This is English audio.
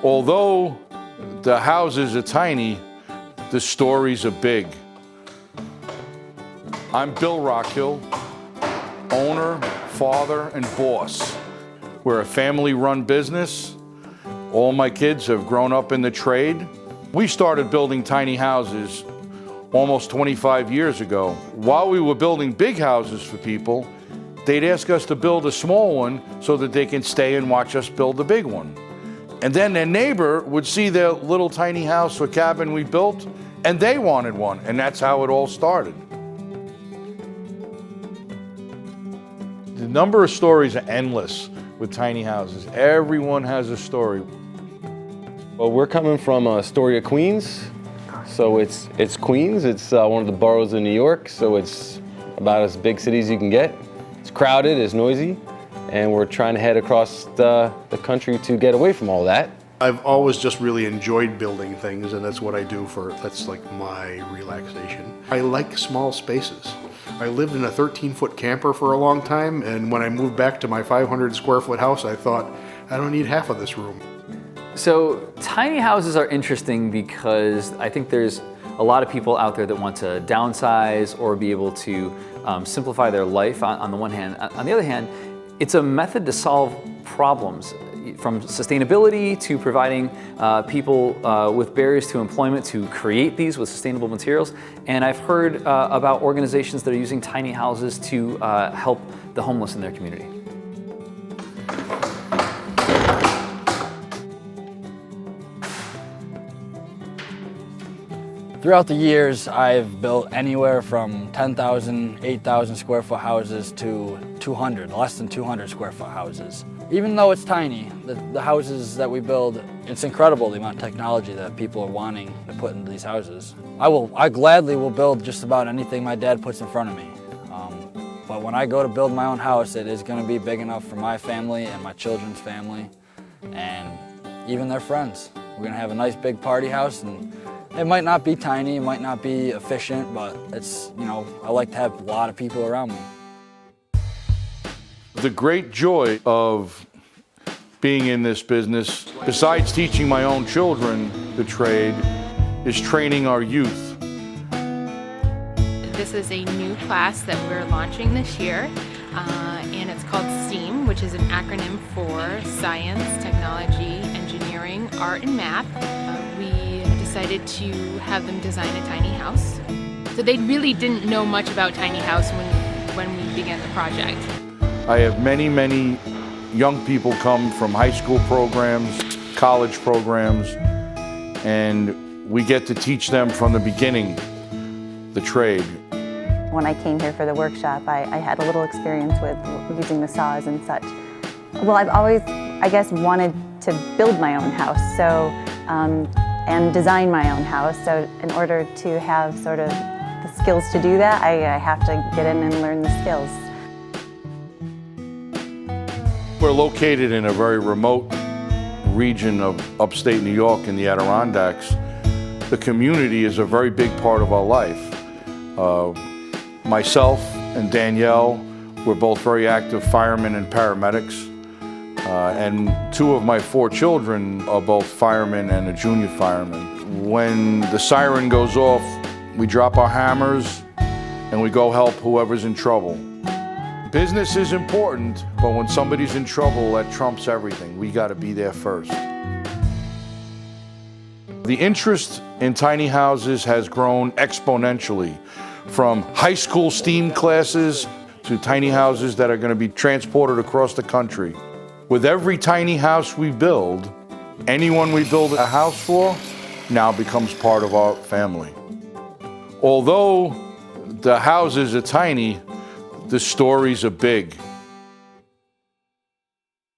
Although the houses are tiny, the stories are big. I'm Bill Rockhill, owner, father, and boss. We're a family-run business. All my kids have grown up in the trade. We started building tiny houses almost 25 years ago. While we were building big houses for people, they'd ask us to build a small one so that they can stay and watch us build the big one. And then their neighbor would see their little tiny house or cabin we built, and they wanted one, and that's how it all started. The number of stories are endless with tiny houses. Everyone has a story. Well, we're coming from Astoria, Queens. So it's Queens. It's one of the boroughs of New York. So it's about as big city as you can get. It's crowded, it's noisy, and we're trying to head across the country to get away from all that. I've always just really enjoyed building things, and that's what I do that's like my relaxation. I like small spaces. I lived in a 13-foot camper for a long time, and when I moved back to my 500 square foot house, I thought, I don't need half of this room. So tiny houses are interesting because I think there's a lot of people out there that want to downsize or be able to simplify their life on the one hand. On the other hand, it's a method to solve problems, from sustainability to providing people with barriers to employment to create these with sustainable materials. And I've heard about organizations that are using tiny houses to help the homeless in their community. Throughout the years, I've built anywhere from 10,000, 8,000 square foot houses to 200, less than 200 square foot houses. Even though it's tiny, the houses that we build, it's incredible the amount of technology that people are wanting to put into these houses. I gladly will build just about anything my dad puts in front of me. But when I go to build my own house, it is going to be big enough for my family and my children's family and even their friends. We're going to have a nice big party house, and it might not be tiny, it might not be efficient, but it's, I like to have a lot of people around me. The great joy of being in this business, besides teaching my own children the trade, is training our youth. This is a new class that we're launching this year, and it's called STEAM, which is an acronym for Science, Technology, Engineering, Art, and Math. We decided to have them design a tiny house. So they really didn't know much about tiny house when we began the project. I have many young people come from high school programs, college programs, and we get to teach them from the beginning the trade. When I came here for the workshop, I had a little experience with using the saws and such. Well, I've always, I guess, wanted to build my own house, and design my own house. So in order to have sort of the skills to do that, I have to get in and learn the skills. We're located in a very remote region of upstate New York in the Adirondacks. The community is a very big part of our life. Myself and Danielle, we're both very active firemen and paramedics. And two of my 4 children are both firemen and a junior fireman. When the siren goes off, we drop our hammers and we go help whoever's in trouble. Business is important, but when somebody's in trouble, that trumps everything. We gotta be there first. The interest in tiny houses has grown exponentially, from high school STEAM classes to tiny houses that are gonna be transported across the country. With every tiny house we build, anyone we build a house for now becomes part of our family. Although the houses are tiny, the stories are big.